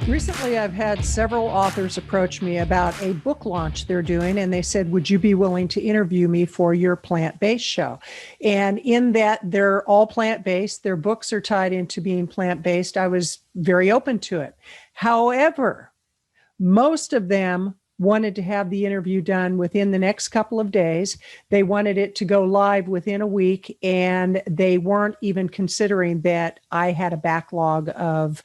Recently, I've had several authors approach me about a book launch they're doing, and they said, would you be willing to interview me for your plant-based show? And in that, they're all plant-based. Their books are tied into being plant-based. I was very open to it. However, most of them wanted to have the interview done within the next couple of days. They wanted it to go live within a week, and they weren't even considering that I had a backlog of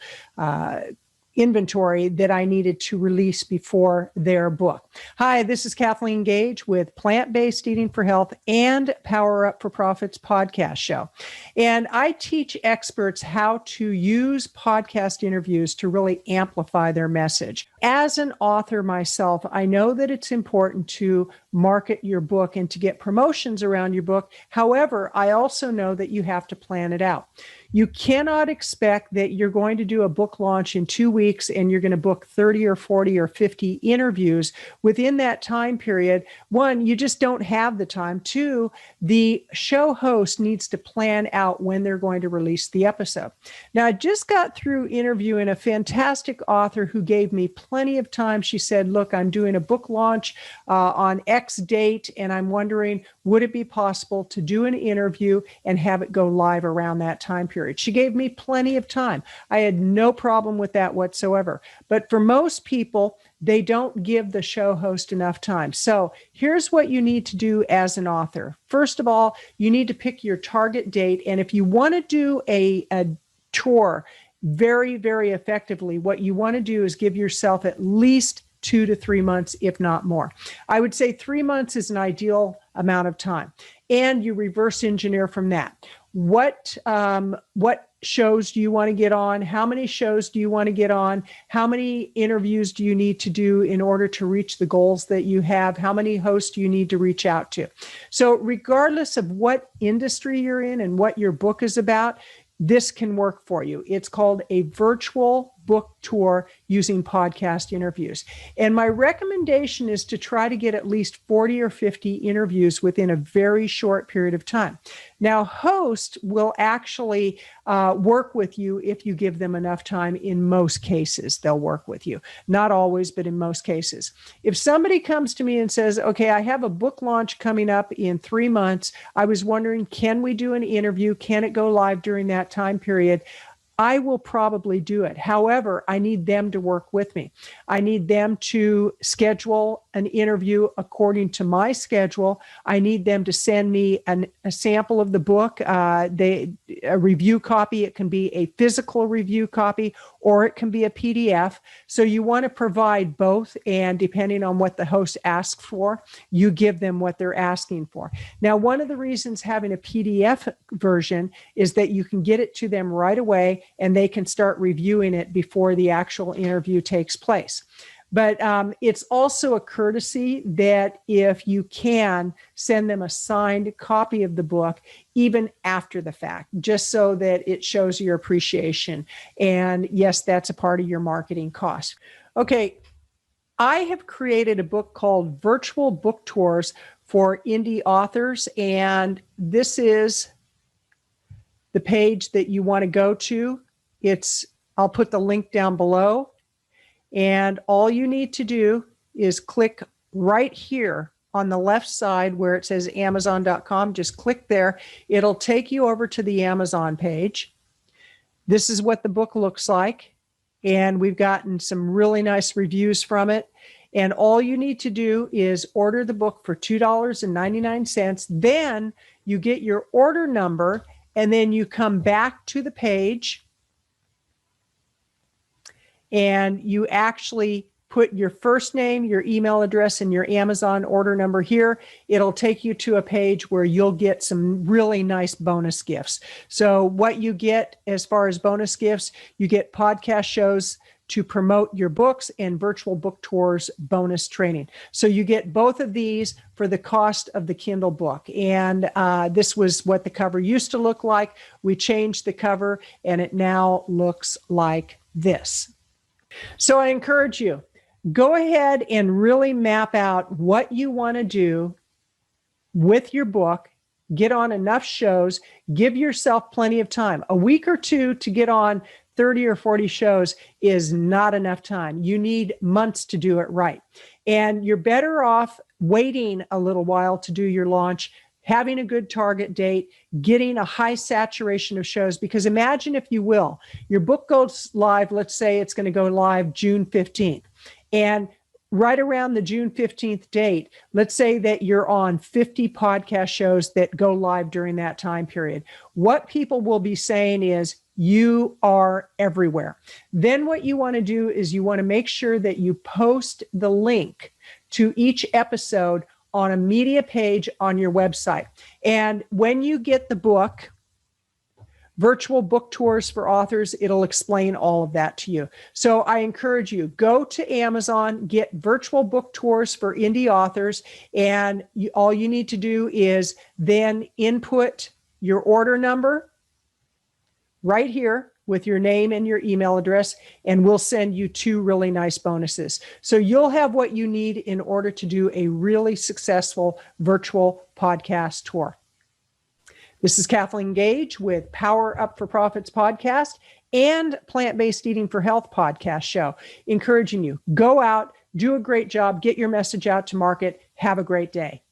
inventory that I needed to release before their book. Hi, this is Kathleen Gage with Plant-Based Eating for Health and Power Up for Profits podcast show. And I teach experts how to use podcast interviews to really amplify their message. As an author myself, I know that it's important to market your book and to get promotions around your book. However, I also know that you have to plan it out. You cannot expect that you're going to do a book launch in 2 weeks and you're going to book 30 or 40 or 50 interviews within that time period. One, you just don't have the time. Two, the show host needs to plan out when they're going to release the episode. Now, I just got through interviewing a fantastic author who gave me plenty of time. She said, look, I'm doing a book launch on X date, and I'm wondering, would it be possible to do an interview and have it go live around that time period? She gave me plenty of time. I had no problem with that whatsoever. But for most people, they don't give the show host enough time. So here's what you need to do as an author. First of all, you need to pick your target date. And if you want to do a tour very, very effectively, what you want to do is give yourself at least 2 to 3 months, if not more. I would say 3 months is an ideal amount of time. And you reverse engineer from that. What shows do you want to get on? How many shows do you want to get on? How many interviews do you need to do in order to reach the goals that you have? How many hosts do you need to reach out to? So regardless of what industry you're in and what your book is about, this can work for you. It's called a virtual book tour using podcast interviews. And my recommendation is to try to get at least 40 or 50 interviews within a very short period of time. Now, hosts will actually work with you if you give them enough time. In most cases, they'll work with you. Not always, but in most cases. If somebody comes to me and says, okay, I have a book launch coming up in 3 months. I was wondering, can we do an interview? Can it go live during that time period? I will probably do it. However, I need them to work with me. I need them to schedule an interview according to my schedule. I need them to send me a sample of the book, a review copy. It can be a physical review copy, or it can be a PDF. So you want to provide both, and depending on what the host asks for, you give them what they're asking for. Now, one of the reasons having a PDF version is that you can get it to them right away, and they can start reviewing it before the actual interview takes place. But it's also a courtesy that if you can, send them a signed copy of the book, even after the fact, just so that it shows your appreciation. And yes, that's a part of your marketing cost. Okay, I have created a book called Virtual Book Tours for Indie Authors, and this is the page that you want to go to. I'll put the link down below. And all you need to do is click right here on the left side where it says Amazon.com. Just click there. It'll take you over to the Amazon page. This is what the book looks like. And we've gotten some really nice reviews from it. And all you need to do is order the book for $2.99. Then you get your order number, and then you come back to the page and you actually put your first name, your email address, and your Amazon order number here. It'll take you to a page where you'll get some really nice bonus gifts. So what you get as far as bonus gifts, you get podcast shows to promote your books and virtual book tours bonus training. So you get both of these for the cost of the Kindle book. And this was what the cover used to look like. We changed the cover, and it now looks like this. So I encourage you, go ahead and really map out what you want to do with your book. Get on enough shows, give yourself plenty of time, a week or two to get on 30 or 40 shows is not enough time. You need months to do it right. And you're better off waiting a little while to do your launch, having a good target date, getting a high saturation of shows. Because imagine, if you will, your book goes live, let's say it's going to go live June 15th. And right around the June 15th date, let's say that you're on 50 podcast shows that go live during that time period. What people will be saying is, you are everywhere. Then what you want to do is you want to make sure that you post the link to each episode on a media page on your website. And when you get the book, Virtual Book Tours for Authors, it'll explain all of that to you. So I encourage you, go to Amazon, get Virtual Book Tours for Indie Authors, and all you need to do is then input your order number right here with your name and your email address, and we'll send you 2 really nice bonuses. So you'll have what you need in order to do a really successful virtual podcast tour. This is Kathleen Gage with Power Up for Profits podcast and Plant-Based Eating for Health podcast show, encouraging you, go out, do a great job, get your message out to market. Have a great day.